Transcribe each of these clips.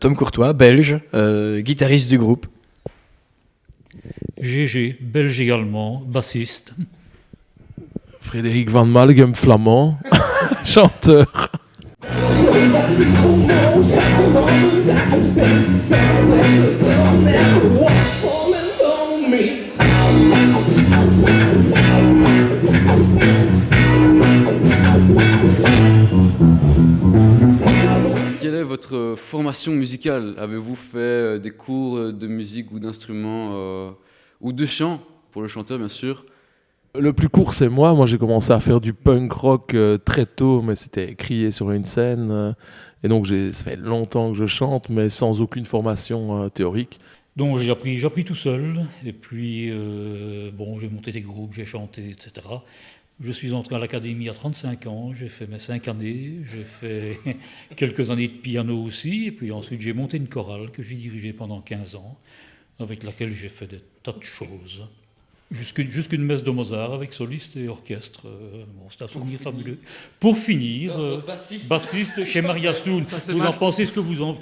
Tom Courtois, belge, guitariste du groupe. GG, belge également, bassiste. Frédéric Van Malgem, flamand, chanteur. Quelle est votre formation musicale? Avez-vous fait des cours de musique ou d'instruments ou de chant, pour le chanteur bien sûr? Le plus court, c'est moi. Moi, j'ai commencé à faire du punk rock très tôt, mais c'était crier sur une scène. Et donc, ça fait longtemps que je chante, mais sans aucune formation théorique. Donc j'ai appris tout seul, et puis bon, j'ai monté des groupes, j'ai chanté, etc. Je suis entré à l'académie à 35 ans, j'ai fait mes 5 années, j'ai fait quelques années de piano aussi, et puis ensuite j'ai monté une chorale que j'ai dirigée pendant 15 ans, avec laquelle j'ai fait des tas de choses. Jusqu'une messe de Mozart avec soliste et orchestre. Bon, c'est un souvenir fabuleux. Pour finir, bassiste chez Maria Soun. Vous en pensez ce que vous en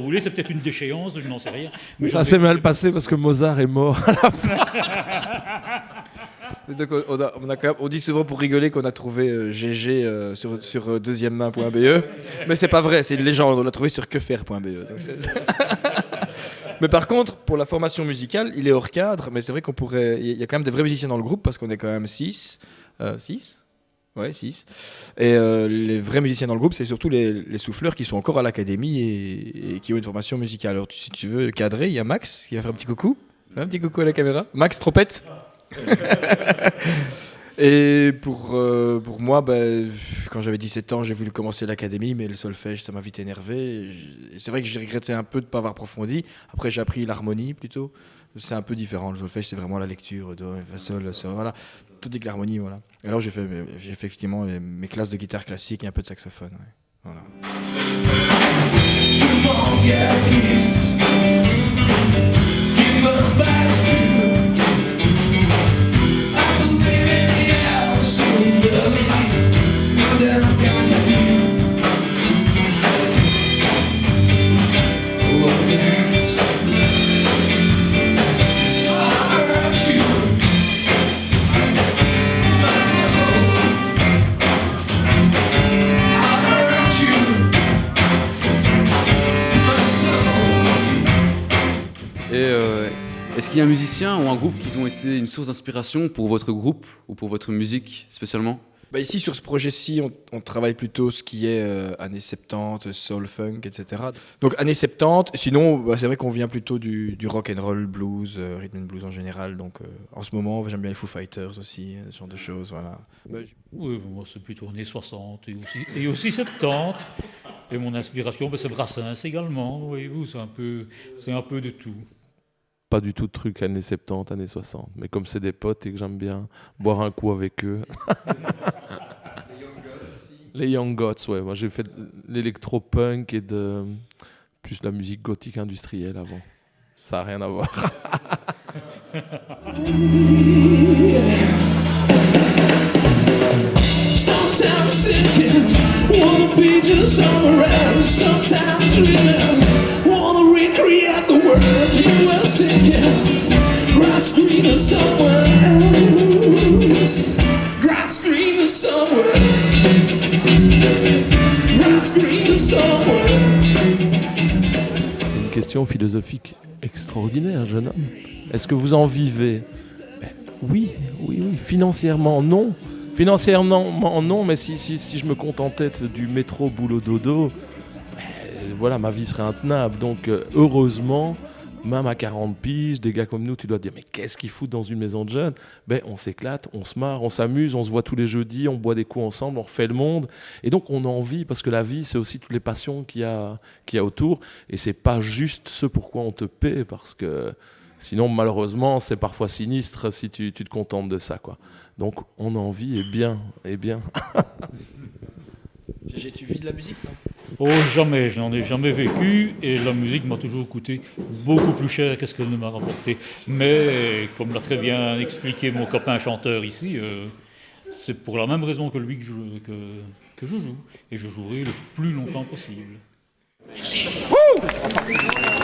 voulez. C'est peut-être une déchéance, je n'en sais rien. Mais ça s'est mal passé parce que Mozart est mort à la fin. Donc on dit souvent pour rigoler qu'on a trouvé GG sur deuxièmemain.be, mais c'est pas vrai, c'est une légende, on l'a trouvé sur quefaire.be. Mais par contre, pour la formation musicale, il est hors cadre, mais c'est vrai il y a quand même des vrais musiciens dans le groupe, parce qu'on est quand même 6. 6 ? Ouais, 6. Et les vrais musiciens dans le groupe, c'est surtout les souffleurs qui sont encore à l'académie et qui ont une formation musicale. Alors si tu veux cadrer, il y a Max qui va faire un petit coucou. Un petit coucou à la caméra. Max, trompette. Et pour moi, quand j'avais 17 ans, j'ai voulu commencer l'académie, mais le solfège, ça m'a vite énervé. Et c'est vrai que j'ai regretté un peu de ne pas avoir approfondi. Après, j'ai appris l'harmonie plutôt. C'est un peu différent. Le solfège, c'est vraiment la lecture, do, fa, sol, voilà. Tandis que l'harmonie, voilà. Et alors, j'ai fait effectivement mes classes de guitare classique et un peu de saxophone. Ouais. Voilà. Est-ce qu'il y a un musicien ou un groupe qui ont été une source d'inspiration pour votre groupe ou pour votre musique spécialement? Ici, sur ce projet-ci, on travaille plutôt ce qui est années 70, soul, funk, etc. Donc années 70, sinon, c'est vrai qu'on vient plutôt du rock and roll, blues, rhythm and blues en général. Donc en ce moment, j'aime bien les Foo Fighters aussi, ce genre de choses. Voilà. Oui, moi c'est plutôt années 60 et aussi 70. Et mon inspiration, c'est Brassens également, voyez-vous, c'est un peu de tout. Pas du tout de trucs années 70, années 60. Mais comme c'est des potes et que j'aime bien boire un coup avec eux. Les Young Gods aussi. Les Young Gods, ouais. Moi, j'ai fait de l'électro-punk et plus la musique gothique industrielle avant. Ça n'a rien à voir. Sometimes sinking, wanna be just somewhere else. Sometimes dreaming, wanna recreate the world you were sinking. Grass greener somewhere else. Grass greener somewhere. Grass greener somewhere. C'est une question philosophique extraordinaire, jeune homme. Est-ce que vous en vivez? Oui. Financièrement, non. Financièrement, non, mais si je me contentais du métro boulot dodo, voilà, ma vie serait intenable. Donc, heureusement, même à 40 piges, des gars comme nous, tu dois te dire, mais qu'est-ce qu'ils foutent dans une maison de jeunes? On s'éclate, on se marre, on s'amuse, on se voit tous les jeudis, on boit des coups ensemble, on refait le monde. Et donc, on en vit, parce que la vie, c'est aussi toutes les passions qu'il y a autour. Et c'est pas juste ce pourquoi on te paie, parce que sinon, malheureusement, c'est parfois sinistre si tu te contentes de ça, quoi. Donc, on en vit, et bien. GG, tu vis de la musique, non? Oh, jamais, je n'en ai jamais vécu, et la musique m'a toujours coûté beaucoup plus cher qu'est-ce qu'elle ne m'a rapporté. Mais, comme l'a très bien expliqué mon copain chanteur ici, c'est pour la même raison que lui que je joue, et je jouerai le plus longtemps possible. Woo!